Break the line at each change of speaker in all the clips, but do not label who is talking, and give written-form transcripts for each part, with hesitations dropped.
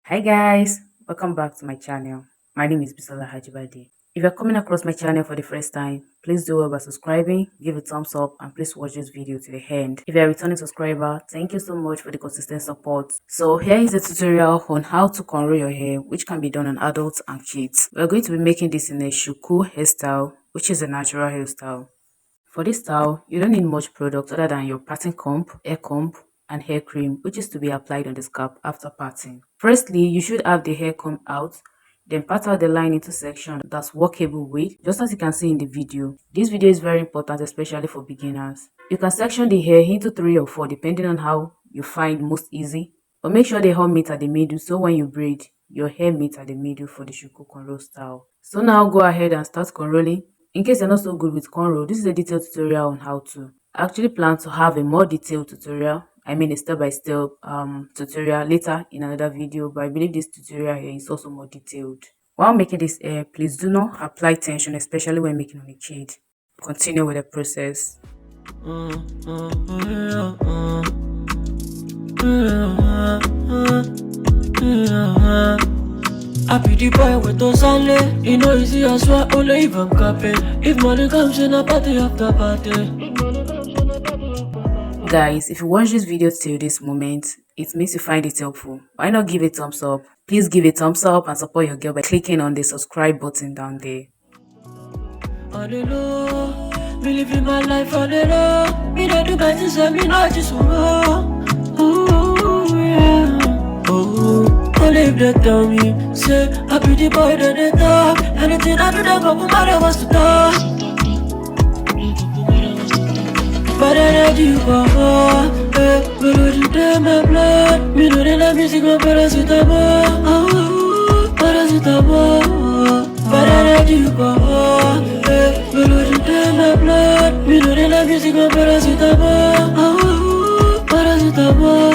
Hi guys, welcome back to my channel. My name is Bisola Hajibade. If you're coming across my channel for the first time, please do well by subscribing, give a thumbs up, and please watch this video to the end. If you're a returning subscriber, thank you so much for the consistent support. So here is a tutorial on how to cornrow your hair, which can be done on adults and kids. We're going to be making this in a shuku hairstyle, which is a natural hairstyle. For this style, you don't need much product other than your parting comb, and hair cream, which is to be applied on the scalp after parting. Firstly, you should have the hair comb out, then part out the line into section that's workable with, just as you can see in the video. This video is very important, especially for beginners. You can section the hair into 3 or 4 depending on how you find most easy, but make sure they all meet at the middle so when you braid, your hair meets at the middle for the shuku cornrow style. So now go ahead and start cornrolling. In case you're not so good with cornrow, this is a detailed tutorial on how to. I actually plan to have a more detailed tutorial, a step-by-step tutorial later in another video, but I believe this tutorial here is also more detailed. While making this hair, please do not apply tension, especially when making on a kid. Continue with the process.
I be the boy with those only. You know easy as well, only even capping. If money comes in a party after party.
Guys, if you watch this video till this moment, it means you find it helpful. Why not give a thumbs up? Please give a thumbs up and support your girl by clicking on the subscribe button down there.
On the low, me living my life on the low. Me don't do bad things and me not just ooh, yeah. Only if they tell me, say I be the boy that they talk. Anything I do, they go for my wants to talk. But I let you go, we do them my blood. Me know they love music, my paracetamol, paracetamol. But I let you go, we do them my blood. Me know they love music, my paracetamol, paracetamol.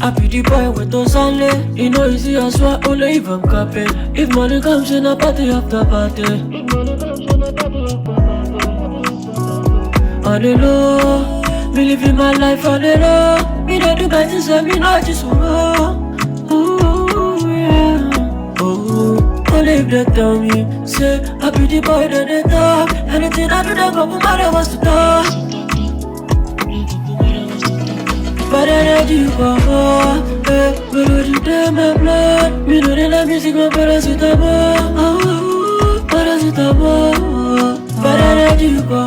I be the boy with those only. You know easy as well, only even capping. If money comes in a party after party. On the low, me living my life on the low. Me don't do bad things and me not just ooh, yeah. Only if they tell me, say I be the boy that they talk. Anything I do, they go for my wants to talk. But I let you go, we do them my blood. Me know they love music, my paracetamol, paracetamol. But I let you go,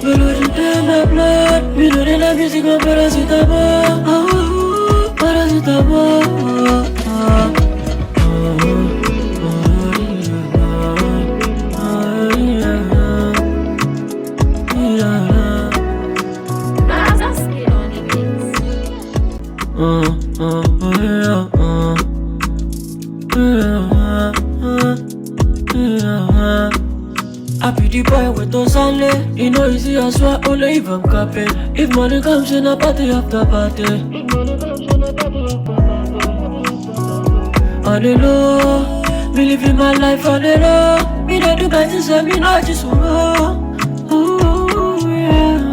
we do them my blood. Me know they love music, my paracetamol, paracetamol. I be the boy with those only. You know easy as well, only even capping. If money comes in a party after party. On the low, me living my life on the low. Me don't do bad things and me not just ooh, yeah.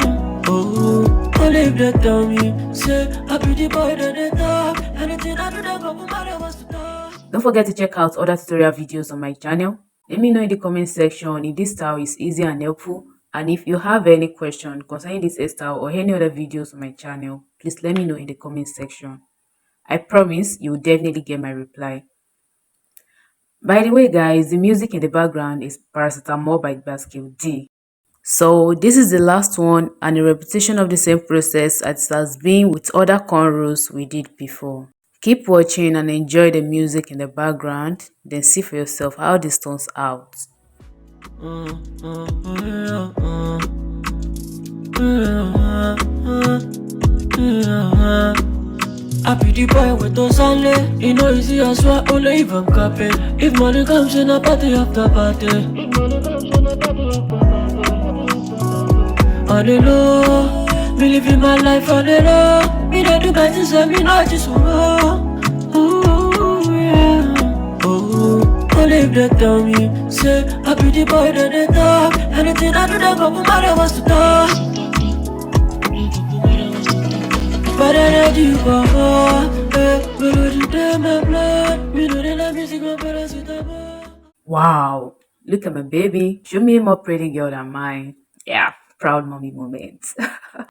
Only if they tell me, say I be the boy that they talk. Anything I do, they go for my wants to talk.
Don't forget to check out other tutorial videos on my channel. Let me know in the comment section if this style is easy and helpful, and if you have any question concerning this hairstyle or any other videos on my channel, please let me know in the comment section. I promise you will definitely get my reply. By the way guys, the music in the background is Paracetamol by Basket D. So this is the last one and a repetition of the same process as it has been with other cornrows we did before. Keep watching and enjoy the music in the background, then see for yourself how this turns out.
I be the boy with those only. You know easy as well, only even capping. If money comes in a party after party. on the low. Me living my life on the low. Me don't do my things and me not just want. Ooh, yeah. Oh, only if they tell me, say, I be the boy that they talk. Anything I do, they go, mother wants to talk. But I do go, me know the day my blood. Me know the music, my parents with the blood.
Wow, look at my baby. Show me a more pretty girl than mine. Yeah, proud mommy moment.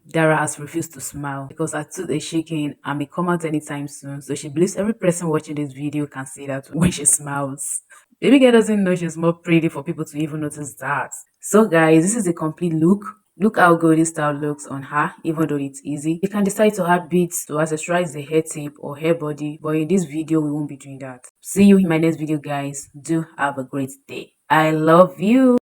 Dara has refused to smile because her tooth is shaking and may come out anytime soon. So she believes every person watching this video can see that when she smiles. Baby girl doesn't know she's more pretty for people to even notice that. So guys, this is a complete look. Look how good this style looks on her, even though it's easy. You can decide to add beads to accessorize the hair tip or hair body, but in this video, we won't be doing that. See you in my next video, guys. Do have a great day. I love you.